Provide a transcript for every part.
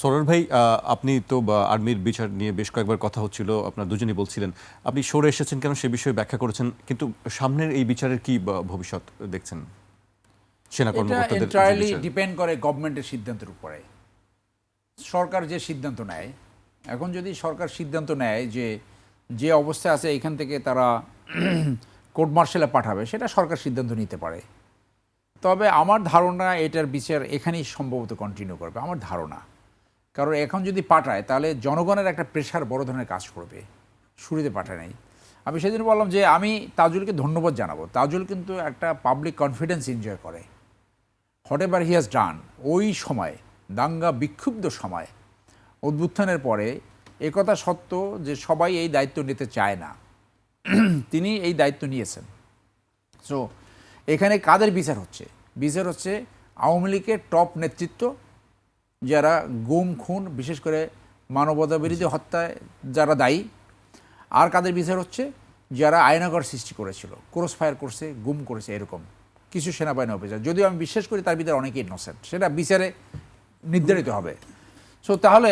সরোয়ার ভাই, আপনি তো আর্মির বিচার নিয়ে বেশ কয়েকবার কথা হচ্ছিল, আপনারা দুজনই বলছিলেন আপনি সরে এসেছেন কেন সে বিষয়ে ব্যাখ্যা করেছেন, কিন্তু সামনের এই বিচারের কি ভবিষ্যৎ দেখছেন সেনা এটা কর্মকর্তাদের যে এন্টায়ারলি বিচার? ডিপেন্ড করে গভর্নমেন্টের সিদ্ধান্তের উপরে। সরকার যে সিদ্ধান্ত নেয়, এখন যদি সরকার সিদ্ধান্ত নেয় যে যে অবস্থা আছে এখান থেকে তারা কোর্ট মার্শালে পাঠাবে, সেটা সরকার সিদ্ধান্ত নিতে পারে। তবে আমার ধারণা এটার বিচার এখানেই সম্ভবত কন্টিনিউ করবে, আমার ধারণা। কারণ এখন যদি পাঠায় তাহলে জনগণের একটা প্রেশার বড় ধরনের কাজ করবে, শুরুতে পাঠায় নাই। আমি সেদিন বললাম যে আমি তাজুলকে ধন্যবাদ জানাবো। তাজুল কিন্তু একটা পাবলিক কনফিডেন্স এনজয় করে, what ever he has done. ওই সময় দাঙ্গা বিক্ষুব্ধ সময় অভ্যুত্থানের পরে একথা সত্য যে সবাই এই দায়িত্ব নিতে চায় না, তিনি এই দায়িত্ব নিয়েছেন। সো এখানে কাদের বিচার হচ্ছে? বিচার হচ্ছে আওয়ামী লীগের টপ নেতৃত্ব, যারা গুম খুন বিশেষ করে মানবতা বিরোধী হত্যায় যারা দায়ী। আর কাদের বিচার হচ্ছে? যারা আয়নাগর সৃষ্টি করেছিল, ক্রস ফায়ার করছে, গুম করেছে, এরকম কিছু সেনাবাহিনী অফিসার। যদিও আমি বিশ্বাস করি তার ভিতরে অনেকেই ইনোসেন্ট, সেটা বিচারে নির্ধারিত হবে। সো তাহলে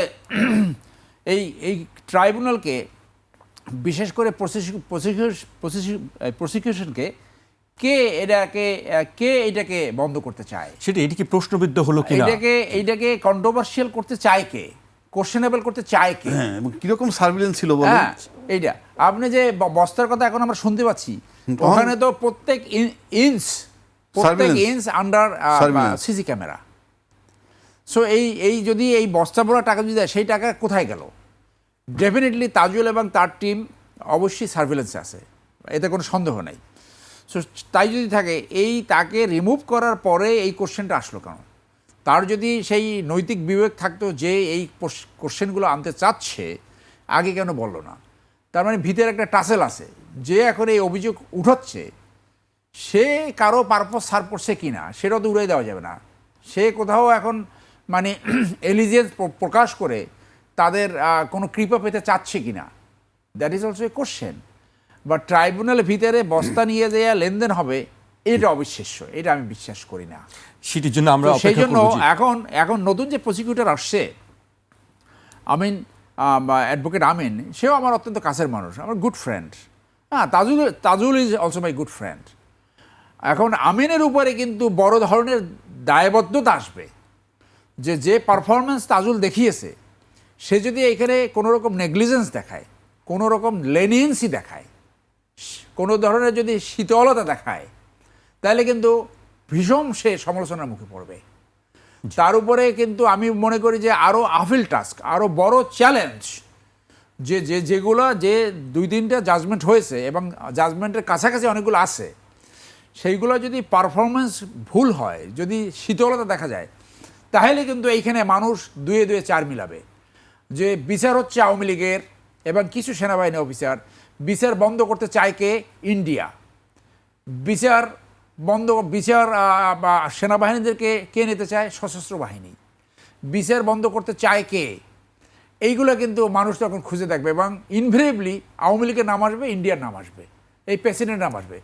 এই এই ট্রাইব্যুনালকে, বিশেষ করে প্রসিকিউশনকে কে এটাকে বন্ধ করতে চায়? সেটা এটি কি প্রশ্নবিদ্ধ হলো কিনা, এইটাকে কন্ট্রোভার্সিয়াল করতে চায় কে, কোশ্চেনেবল করতে চায় কে? হ্যাঁ, এবং কিরকম সার্ভিলেন্স ছিল বলেন। হ্যাঁ, এইটা আপনি যে বস্তার কথা এখন আমরা শুনতে পাচ্ছি, ওখানে তো প্রত্যেক inch under CC camera. So এই যদি এই বস্তা ভরা টাকা যদি দেয়, সেই টাকা কোথায় গেল? ডেফিনেটলি তাজুল এবং তার টিম অবশ্যই সার্ভিলেন্সে আছে, এতে কোনো সন্দেহ নেই। সো তাই যদি থাকে, তাকে রিমুভ করার পরে এই কোশ্চেনটা আসলো কেন? তার যদি সেই নৈতিক বিবেক থাকতো যে এই কোশ্চেনগুলো আনতে চাচ্ছে, আগে কেন বললো না? তার মানে ভিতরে একটা টাসেল আছে, যে এখন এই অভিযোগ উঠাচ্ছে সে কারো পারপাস সার্ভ করছে কি না সেটাও তো উড়াই দেওয়া যাবে না। সে কোথাও এখন মানে এলিজিয়েন্স প্রকাশ করে তাদের কোনো কৃপা পেতে চাচ্ছে কি না, that is also a question. বা ট্রাইব্যুনালের ভিতরে বস্তা নিয়ে দেওয়া লেনদেন হবে, এটা অবিশ্বাস্য, এটা আমি বিশ্বাস করি না। সেটির জন্য আমরা সেই জন্য এখন নতুন যে প্রসিকিউটর আসছে, আমিন অ্যাডভোকেট আমিন, সেও আমার অত্যন্ত কাছের মানুষ, আমার গুড ফ্রেন্ড। হ্যাঁ, Tajul is also my good friend. এখন আমিনের উপরে কিন্তু বড় ধরনের দায়বদ্ধতা আসবে, যে পারফরমেন্স তাজুল দেখিয়েছে, সে যদি এখানে কোনো রকম নেগলিজেন্স দেখায়, কোনো রকম লেনিয়েন্সি দেখায়, কোনো ধরনের যদি শীতলতা দেখায়, তাহলে কিন্তু ভীষণ সে সমালোচনার মুখে পড়বে। তার উপরে কিন্তু আমি মনে করি যে আরও আফিল টাস্ক, আরও বড় চ্যালেঞ্জ, যেগুলো যে 2-3টা জাজমেন্ট হয়েছে এবং জাজমেন্টের কাছাকাছি অনেকগুলো আছে, সেইগুলো যদি পারফরমেন্স ভুল হয়, যদি শীতলতা দেখা যায়, তাহলে কিন্তু এইখানে মানুষ 2-2 4 মিলাবে যে বিচার হচ্ছে আওয়ামী লীগের এবং কিছু সেনাবাহিনী অফিসার। বিচার বন্ধ করতে চায় কে? ইন্ডিয়া। বিচার সেনাবাহিনীদেরকে কে নিতে চায়? সশস্ত্র বাহিনী। বিচার বন্ধ করতে চায় কে? এইগুলো কিন্তু মানুষ তখন খুঁজে দেখবে, এবং ইনভেরিয়েবলি আওয়ামী লীগের নাম আসবে, ইন্ডিয়ার নাম আসবে, এই প্রেসিডেন্ট নাম আসবে।